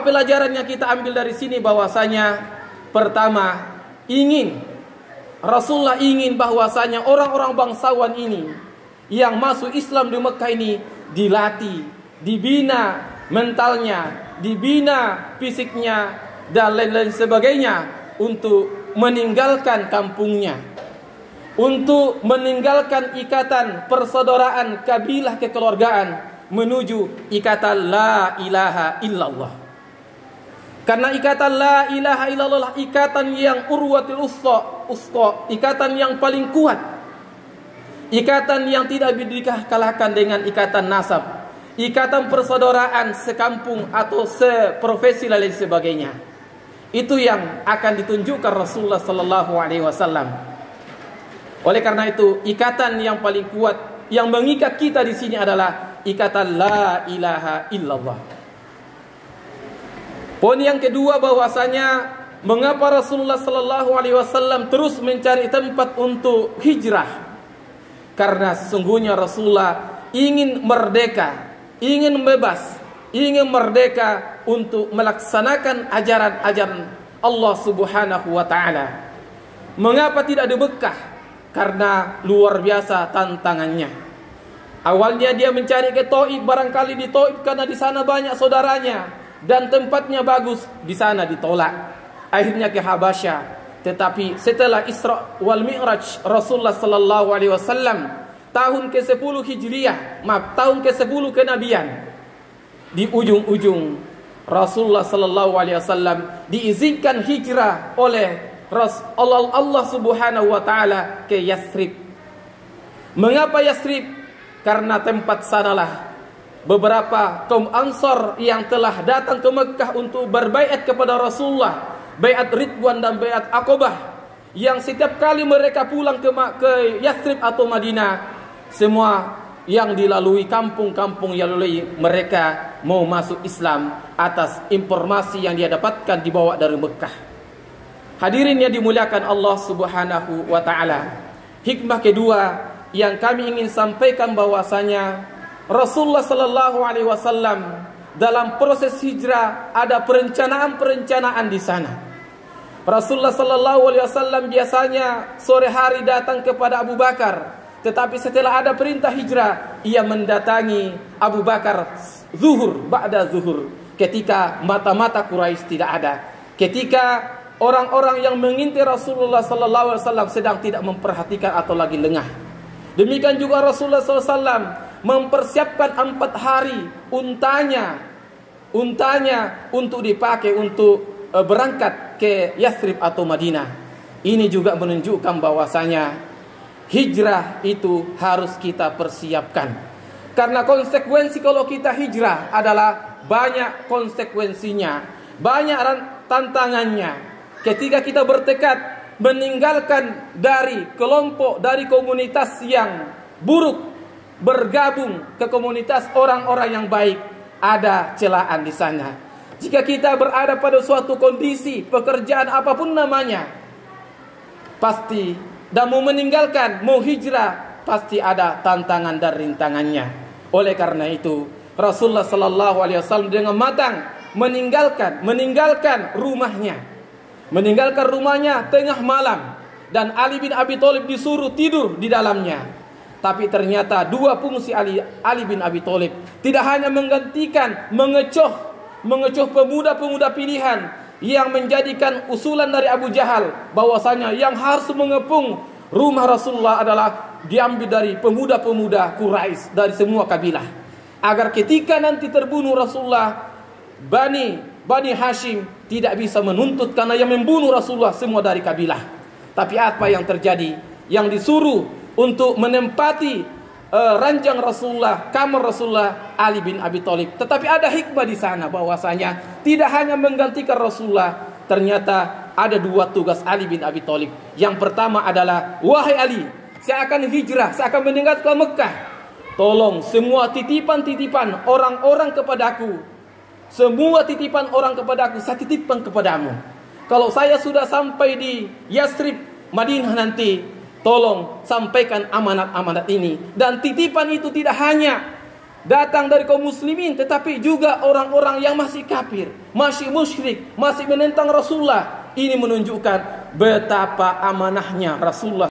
pelajaran yang kita ambil dari sini bahwasanya pertama, Rasulullah ingin bahwasanya orang-orang bangsawan ini yang masuk Islam di Mekah ini dilatih, dibina mentalnya, dibina fisiknya dan lain-lain sebagainya untuk meninggalkan kampungnya, untuk meninggalkan ikatan persaudaraan kabilah kekeluargaan menuju ikatan la ilaha illallah. Karena ikatan la ilaha illallah ikatan yang urwatul usqa, ikatan yang paling kuat, ikatan yang tidak bisa dikalahkan dengan ikatan nasab, ikatan persaudaraan sekampung atau seprofesi dan lain sebagainya. Itu yang akan ditunjukkan Rasulullah sallallahu alaihi wasallam. Oleh karena itu, ikatan yang paling kuat yang mengikat kita di sini adalah ikatan la ilaha illallah. Poin yang kedua bahwasanya mengapa Rasulullah sallallahu alaihi wasallam terus mencari tempat untuk hijrah? Karena sesungguhnya Rasulullah ingin merdeka, ingin bebas, ingin merdeka untuk melaksanakan ajaran-ajaran Allah Subhanahu wa taala. Mengapa tidak di Mekah? Karena luar biasa tantangannya. Awalnya dia mencari ke Taif, barangkali di Taif karena di sana banyak saudaranya dan tempatnya bagus, di sana ditolak. Akhirnya ke Habasyah. Tetapi setelah Isra wal Mi'raj Rasulullah sallallahu alaihi wasallam tahun ke-10 Hijriah, tahun ke-10 kenabian, di ujung-ujung Rasulullah sallallahu alaihi wasallam diizinkan hijrah oleh Allah Subhanahu wa taala ke Yathrib. Mengapa Yathrib? Karena tempat sanalah beberapa kaum Ansar yang telah datang ke Mekah untuk berbaiat kepada Rasulullah, baiat Ridwan dan baiat Aqabah, yang setiap kali mereka pulang ke Yathrib atau Madinah, semua yang dilalui kampung-kampung yang dilalui mereka mau masuk Islam atas informasi yang dia dapatkan dibawa dari Mekah. Hadirin yang dimuliakan Allah Subhanahu wa taala. Hikmah kedua yang kami ingin sampaikan bahwasanya Rasulullah sallallahu alaihi wasallam dalam proses hijrah ada perencanaan-perencanaan di sana. Rasulullah sallallahu alaihi wasallam biasanya sore hari datang kepada Abu Bakar, tetapi setelah ada perintah hijrah, ia mendatangi Abu Bakar ba'da zuhur, ketika mata-mata Quraisy tidak ada, ketika orang-orang yang mengintai Rasulullah sallallahu alaihi wasallam sedang tidak memperhatikan atau lagi lengah. Demikian juga Rasulullah sallallahu alaihi wasallam mempersiapkan 4 hari untanya untuk dipakai untuk berangkat ke Yathrib atau Madinah. Ini juga menunjukkan bahwasanya hijrah itu harus kita persiapkan. Karena konsekuensi kalau kita hijrah adalah banyak konsekuensinya, banyak tantangannya. Ketika kita bertekad meninggalkan dari kelompok, dari komunitas yang buruk, bergabung ke komunitas orang-orang yang baik, ada celaan di sana. Jika kita berada pada suatu kondisi, pekerjaan apapun namanya, pasti dan mau meninggalkan, mau hijrah, pasti ada tantangan dan rintangannya. Oleh karena itu, Rasulullah sallallahu alaihi wasallam dengan matang meninggalkan rumahnya tengah malam, dan Ali bin Abi Thalib disuruh tidur di dalamnya. Tapi ternyata dua fungsi Ali bin Abi Thalib tidak hanya menggantikan mengecoh pemuda-pemuda pilihan yang menjadikan usulan dari Abu Jahal bahwasanya yang harus mengepung rumah Rasulullah adalah diambil dari pemuda-pemuda Quraisy dari semua kabilah, agar ketika nanti terbunuh Rasulullah, Bani Hashim tidak bisa menuntut karena yang membunuh Rasulullah semua dari kabilah. Tapi apa yang terjadi? Yang disuruh untuk menempati ranjang Rasulullah, kamar Rasulullah, Ali bin Abi Thalib. Tetapi ada hikmah di sana bahwasanya tidak hanya menggantikan Rasulullah, ternyata ada 2 tugas Ali bin Abi Thalib. Yang pertama adalah, wahai Ali, saya akan hijrah, saya akan meninggalkan Mekah. Tolong semua titipan-titipan orang-orang kepadaku, semua titipan orang kepadaku, saya titipkan kepadamu. Kalau saya sudah sampai di Yathrib, Madinah nanti, tolong sampaikan amanat-amanat ini. Dan titipan itu tidak hanya datang dari kaum muslimin, tetapi juga orang-orang yang masih kafir, masih musyrik, masih menentang Rasulullah. Ini menunjukkan betapa amanahnya Rasulullah